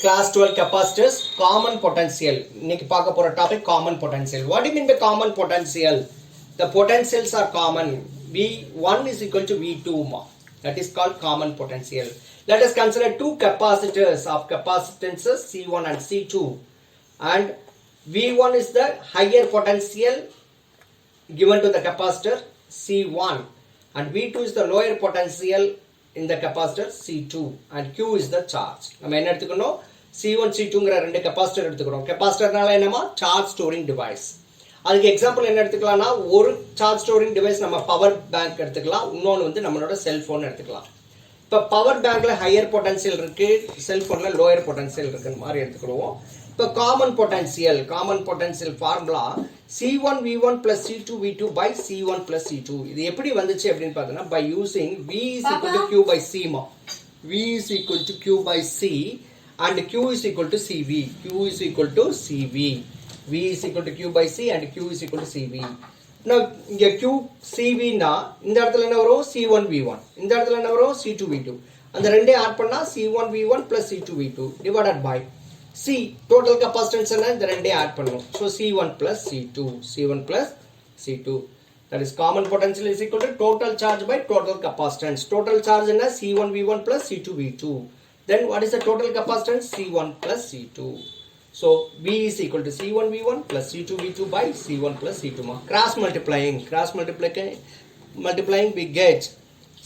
Class 12 capacitors, common potential. இன்னைக்கு பார்க்க போற topic common potential. What do you mean by common potential? The potentials are common. V1 is equal to V2. That is called common potential. Let us consider two capacitors of capacitances C1 and C2. And V1 is the higher potential given to the capacitor C1. And V2 is the lower potential in the capacitor C2 and Q is the charge. நம்ம என்ன எடுத்துக்கணும் C1 C2ங்கற ரெண்டு capacitor எடுத்துக்கறோம். கெபாசிட்டர்னால என்னமா charge storing device. அதுக்கு example என்ன எடுத்துக்கலாம்னா ஒரு charge storing device நம்ம power bank எடுத்துக்கலாம். இன்னொன்னு வந்து நம்மளோட செல்போன் எடுத்துக்கலாம். இப்ப பவர் பேங்க்ல ஹையர் பொட்டன்ஷியல் இருக்கு, செல்போன்ல லோயர் பொட்டன்ஷியல் இருக்குன்னு மாதிரி எடுத்துக்குவோம். இப்ப common potential formula C1V1 plus C2V2 by C1 plus C2. இது எப்படி வந்துச்சு அப்படினு பார்த்தா by using V is equal to Q by C ma. V is equal to Q by C and Q is equal to CV. Q is equal to CV. V is equal to Q by C and Q is equal to CV. Now இங்க Q CV னா இந்த இடத்துல என்ன வரும் C1V1. இந்த இடத்துல என்ன வரும் C2V2. அந்த ரெண்டே ஆட் பண்ணா C1V1 plus C2V2 divided by C total capacitance என்ன இந்த ரெண்டே ஆட் பண்ணுவோம். So C1 plus C2. That is common potential is equal to total charge by total capacitance. Total charge என்ன C1V1 plus C2V2. Then what is the total capacitance? C1 plus C2. So V is equal to C1V1 plus C2V2 by C1 plus C2. Cross multiplying we get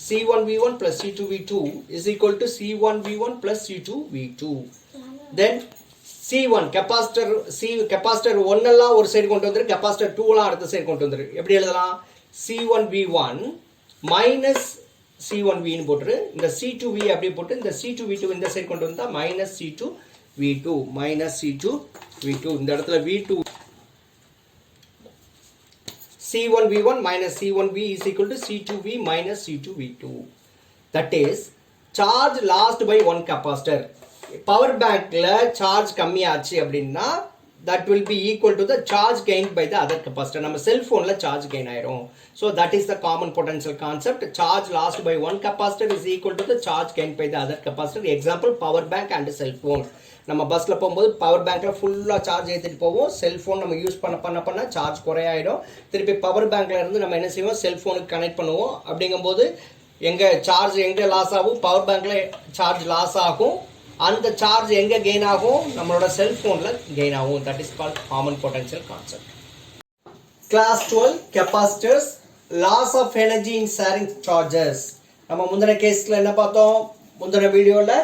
C1V1 plus C2V2 is equal to C1V1 plus C2V2. Then C1 capacitor 1 எல்லாம் ஒரு side கொண்டு வந்துரு, capacitor 2 எல்லாம் அடுத்த side கொண்டு வந்துரு. எப்படி எழுதலாம்? C1V1 minus C1V ன்னு போட்டுரு, இந்த C2V அப்படியே போட்டு இந்த C2V2 இந்த சைடு கொண்டு வந்தா minus C2V2 இந்த இடத்துல V2 C1V1 minus C1V is equal to C2V minus C2V2. That is charge lost by one capacitor. Power பேங்க்ல சார்ஜ் கம்மியாச்சு அப்படின்னா that will be equal to the charge gained by the other capacitor. நம்ம செல்போன்ல charge gain ஆயிரும். So that is the common potential concept. Charge lost by one capacitor is equal to the charge gained by the other capacitor. Example power bank and cell phone. நம்ம பஸ்ல போகும்போது power பேங்க்ல ஃபுல்லா charge ஏத்திட்டு போவோம். Cellphone நம்ம use பண்ண charge குறையாயிடும். திருப்பி பவர் பேங்க்ல இருந்து நம்ம என்ன செய்வோம், செல்போனுக்கு கனெக்ட் பண்ணுவோம். அப்படிங்கும்போது எங்க லாஸ் ஆகும், பவர் பேங்க்ல சார்ஜ் லாஸ் ஆகும். அந்த சார்ஜ் எங்க கெயின் ஆகும், நம்மளோட செல்போன்ல கெயின் ஆகும். That is called common potential concept. Class 12 capacitors, loss of energy in sharing charges. நம்ம முந்தின கேஸ்ல என்ன பார்த்தோம், முந்தின வீடியோல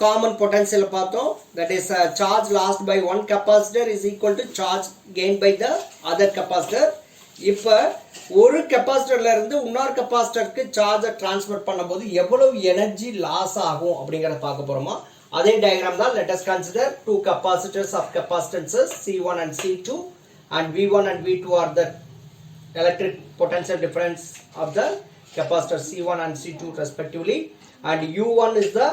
காமன் பொட்டன்ஷியல் பார்த்தோம். That is charge lost by one capacitor is equal to charge gain by the other capacitor. இப்ப ஒரு கெபாசிட்டர்ல இருந்து இன்னொரு கெபாசிட்டருக்கு சார்ஜை டிரான்ஸ்ஃபர் பண்ணும்போது எவ்வளவு எனர்ஜி லாஸ் ஆகும் அப்படிங்கறத பார்க்க போறோமா. அதே டயகிராம் தான். let us consider two capacitors of capacitances C1 and C2 and V1 and V2 are the electric potential difference of the capacitor C1 and C2 respectively, and U1 is the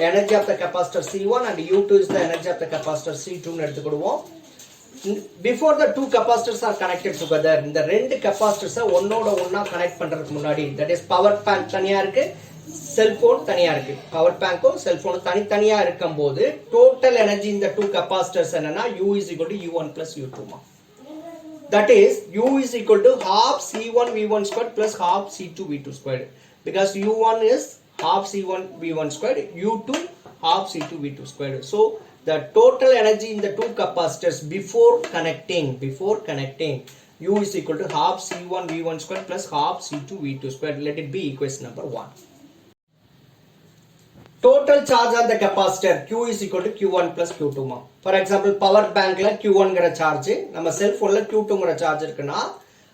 energy of the capacitor C1 and U2 is the energy of the capacitor C2 ன்னு எடுத்துக்கிடுவோம். Before the two capacitors are connected together, இந்த ரெண்டு capacitors ஒன்னோட ஒண்ணா connect பண்றதுக்கு முன்னாடி, that is power bank தனியா இருக்கு, cellphone தனியா இருக்கு. பவர் பேங்க்கும் செல்போனும் தனித்தனியா இருக்கும்போது டோட்டல் எனர்ஜி இந்த two capacitors என்னன்னா U is equal to U1 plus U2 மா. That is U is equal to half C1 V1 squared plus half C2 V2 squared, because U1 is half C1 V1 squared, U2 half C2 V2 squared. So the total energy in the two capacitors before connecting U is equal to half C1 V1 squared plus half C2 V2 squared. Let it be equation number 1. Total charge on the capacitor Q is equal to Q1 plus Q2 ma. For example power bank la Q1 ங்கற charge, நம்ம cell போன்ல Q2 ங்கற charge இருக்குனா,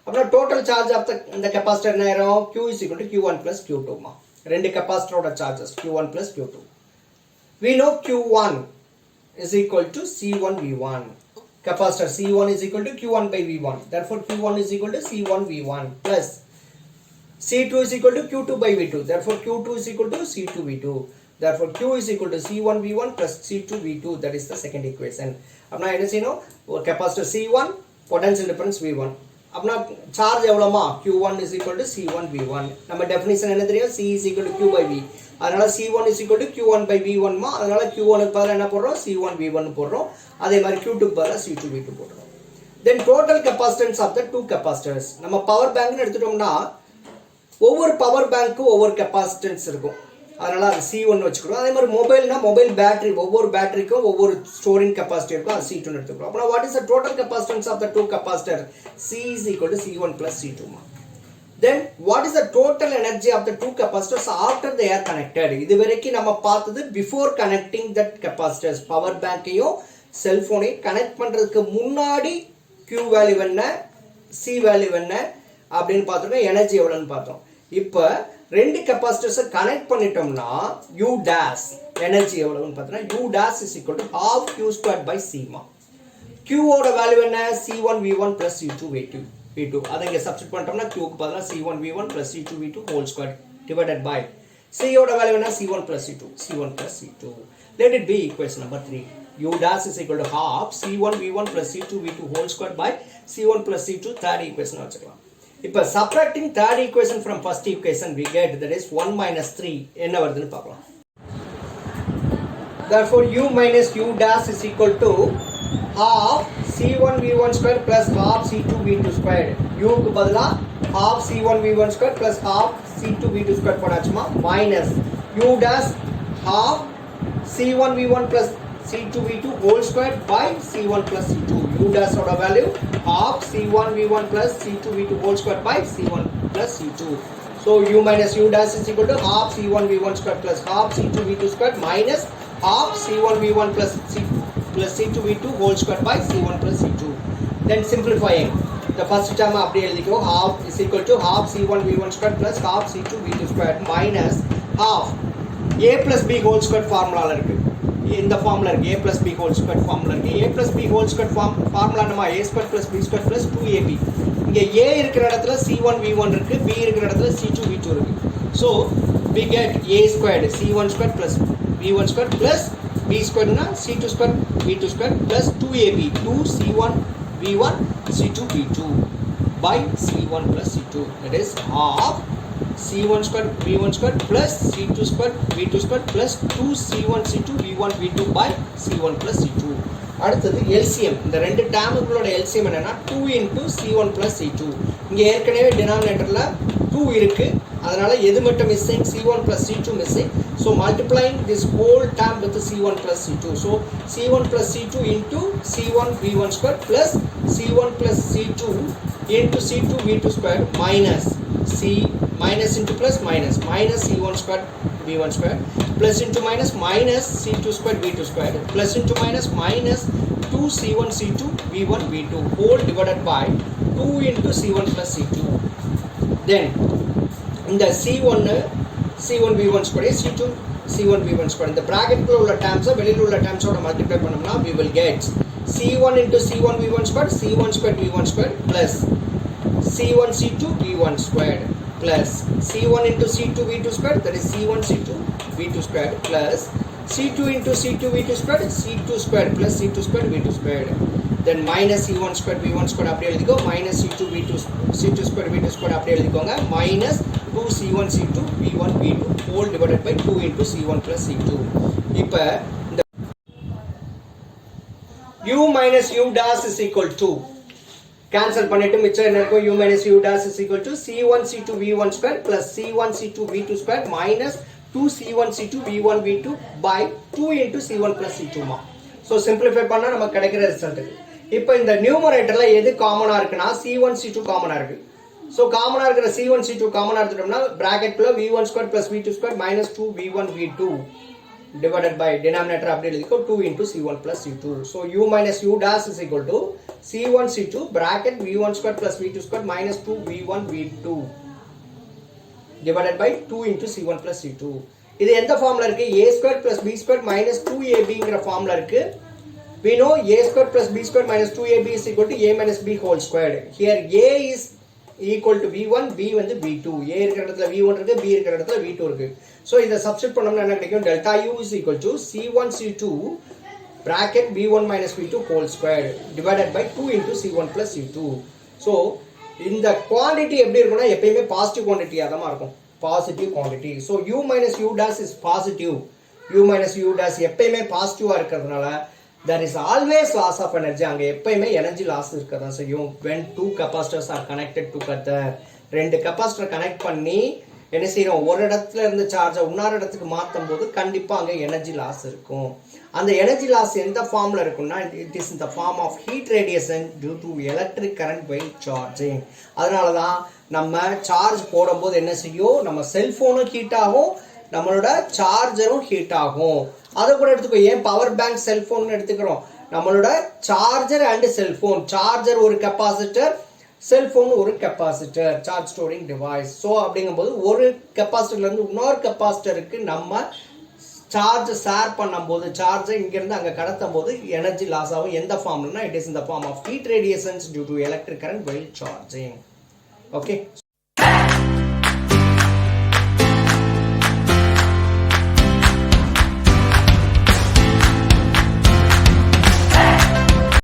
அப்ப total charge of the capacitor என்ன ஆயிரும், Q is equal to Q1 plus Q2 ma. ரெண்டு கெபாசிட்டரோட charges Q1 plus Q2. We know Q1 is equal to C1 V1. Capacitor C1 is equal to Q1 by V1. Therefore Q1 is equal to C1 V1 plus C2 is equal to Q2 by V2. Therefore Q2 is equal to C2 V2. Therefore Q is equal to C1 V1 plus C2 V2. That is the second equation. अब ना என்ன செய்யணும், capacitor C1 potential difference V1, அப்படின்னா charge எவ்வளோமா Q1 is equal to C1 V1. நம்ம definition என்ன தெரியும், C is equal to Q by V. அதனால C1 is equal to Q1 by V1 மா. அதனால Q1க்கு பதிலாக என்ன போடுறோம், C1 V1 போடுறோம். அதே மாதிரி Q2க்கு பதிலாக C2 V2 போடுறோம். Then total capacitance of the two capacitors. நம்ம பவர் பேங்க்னு எடுத்துட்டோம்னா ஒவ்வொரு பவர் பேங்க்கும் ஒவ்வொரு கெப்பாசிட்டன்ஸ் இருக்கும். அதனால அது C1 வச்சுக்கிறோம். அதே மாதிரி மொபைல்னா மொபைல் பேட்டரி, ஒவ்வொரு பேட்டரிக்கும் ஒவ்வொரு ஸ்டோரிங் கெப்பாசிட்டி இருக்கும், அது C2 எடுத்துக்கிறோம். அப்போ what is the total capacitance of the two capacitor? C is equal to C1 plus C2. Then what is the total energy of the two capacitors after they are connected? இது வரைக்கும் நம்ம பார்த்தது before connecting that capacitors. Power பேங்கையும் செல்போனையும் connect பண்றதுக்கு முன்னாடி Q value என்ன, C value என்ன அப்படின்னு பார்த்துருக்கோம், எனர்ஜி எவ்வளோன்னு பார்த்தோம். இப்போ ரெண்டு கெப்பாசிட்டர்ஸை கனெக்ட் பண்ணிட்டோம்னா U dash எனர்ஜி எவ்வளவுன்னு பார்த்தோம்னா U dash is equal to half Q squared by C மா. Q ஓட வேல்யூ என்ன, C1 V1 plus C2 V2. அதை இங்கே சப்ஸ்டிட் பண்ணிட்டோம்னா Qக்கு பதிலாக C1 V1 plus C2 V2 whole squared divided by C ஓட வேல்யூ என்ன, C1 plus C2. Let it be equation number 3. U dash is equal to half C1 V1 plus C2 V2 whole squared by C1 plus C2. third equation வச்சுக்கலாம். இப்போ subtracting third equation from first equation we get that is 1 minus 3 என்ன வருதுன்னு பார்க்கலாம். Therefore U minus U dash is equal to half C1 V1 square plus half C2 V2 square. U க்கு பதிலா half C1 V1 square plus half C2 V2 square போடாச்சுமா, minus U dash half C1 V1 plus C2 V2 whole square by C1 plus C2. U dash oda value half C1 V1 plus C2 V2 whole square by C1 plus C2. So U minus U dash is equal to half C1 V1 square plus half C2 V2 square minus half C1 V1 plus C2 V2 whole square by C1 plus C2. Then simplifying the first term அப்படியே எழுதிக்கோ, half is equal to half C1 V1 square plus half C2 V2 square minus half A plus B whole square ஃபார்முலால இருக்கு, இந்த formula இருக்கு, A plus B whole square formula இருக்கு. A plus B whole square formula நம்ம A square plus B square plus 2AB. இங்க A இருக்கிற இடத்துல C1 V1 இருக்கு, B இருக்கிற இடத்துல C2 V2 இருக்கு. So we get A squared C1 square plus V1 square plus B squared na C2 square V2 square plus 2AB 2 C1 V1 C2 V2 by C1 plus C2. That is half C1 square V1 square plus C2 square V2 square plus 2 C1 C2 V1 V2 by C1 plus C2. அடுத்தது LCM. இந்த ரெண்டு டேர்முகளோட LCM என்னன்னா 2 into C1 plus C2. இங்க ஏற்கனவே டினாமினேட்டர்ல 2 இருக்கு, அதனால எது மட்டும் missing, C1 plus C2 missing. So multiplying this whole term with C1 plus C2. So C1 plus C2 into C1 V1 square plus C1 plus C2 into C2 V2 square minus minus into plus minus C1 square V1 square plus into minus C2 square V2 square plus into minus 2 C1 C2 V1 V2 whole divided by 2 into C1 plus C2. Then இந்த C1 V1 square C2 C1 V1 square இந்த bracketக்குள்ள உள்ள terms-ஐ வெளியில உள்ள terms-ஓட multiply பண்ணோம்னா we will get C1 into C1 V1 square C1 square V1 square plus C1 C2 V1 squared plus C1 into C2 V2 squared, that is C1 C2 V2 squared plus C2 into C2 V2 squared C2 squared plus C2 squared V2 squared. Then minus C1 squared V1 squared அப்படியே எழுதிக்கோ, minus C2 squared V2 squared அப்படியே எழுதிக்கோங்க, minus 2 C1 C2 V1 V2 whole divided by 2 into C1 plus C2. இப்போ இந்த U minus U dash is equal to cancel பண்ணிட்டு மிச்சம் என்ன இருக்கும், U minus U dash is equal to C1 C2 V1 square plus C1 C2 V2 square minus 2 C1 C2 V1 V2 by 2 into C1 plus C2 மா. So simplify பண்ணால் நமக்கு கிடைக்கிற result. இப்போ இந்த நியூமரேட்டர்ல எது காமனாக இருக்குன்னா C1 C2 காமனாக இருக்கு. ஸோ காமனாக இருக்கிற C1 C2 காமனாக எடுத்துட்டோம்னா பிராக்கெட்குள்ள V1 square plus V2 square minus 2 V1 V2 divided by denominator அப்படியே எழுதிக்கோ 2 into C1 plus C2. So U minus U dash is equal to C1 C2 bracket V1 square plus V2 square minus 2 V1 V2 divided by 2 into C1 plus C2. இது எந்த formula இருக்கு, A square plus B square minus 2AB-ங்கிற formula இருக்கு. We know A square plus B square minus 2AB is equal to A minus B whole squared. Here A is equal to V1, B வந்து V2. A இருக்கிற இடத்துல V1 இருக்கு, B இருக்கிற இடத்துல V2 இருக்கு. So இதை substitute பண்ணோம்னா என்ன கிடைக்கும், delta U is equal to C1 C2 bracket V1 minus V2 whole squared divided by 2 into C1 plus C2. So இந்த குவாண்டிட்டி எப்படி இருக்கும்னா எப்பயுமே பாசிட்டிவ் குவாண்டிட்டியாக தான் இருக்கும், positive quantity. So u minus u dash is positive, u minus u dash எப்பயுமே பாசிட்டிவாக இருக்கிறதுனால there is always loss of energy. அங்கே எப்பயுமே எனர்ஜி லாஸ் இருக்க தான் செய்யும். when two capacitors are connected together, ரெண்டு கெப்பாசிட்டர் கனெக்ட் பண்ணி என்ன செய்யறோம், ஒரு இடத்துல இருந்து சார்ஜை இன்னொரு இடத்துக்கு மாற்றும் போது கண்டிப்பாக அங்கே எனர்ஜி லாஸ் இருக்கும். அந்த எனர்ஜி லாஸ் எந்த ஃபார்மில் இருக்குன்னா it is in the form of heat radiation due to electric current by charging. அதனால தான் நம்ம சார்ஜ் போடும்போது என்ன செய்யும், நம்ம செல்ஃபோனும் ஹீட் ஆகும், நம்மளோட சார்ஜரும் ஹீட் ஆகும். அதை கூட எடுத்துக்கோ, ஏன் பவர் பேங்க் செல்ஃபோன் எடுத்துக்கிறோம், நம்மளோட சார்ஜர் அண்ட் செல்ஃபோன், சார்ஜர் ஒரு கெப்பாசிட்டர், செல்ஃபோன் ஒரு capacitor, charge storing device. So அப்படிங்கும்போது ஒரு கெப்பாசிட்டர்லேருந்து இன்னொரு கெப்பாசிட்டருக்கு நம்ம சார்ஜ் ஷேர் பண்ணும்போது, சார்ஜை இங்கேருந்து அங்கே கடத்தும் போது எனர்ஜி லாஸ் ஆகும். எந்த ஃபார்ம்னா it is in the form of heat radiations due to electric current while charging. Okay.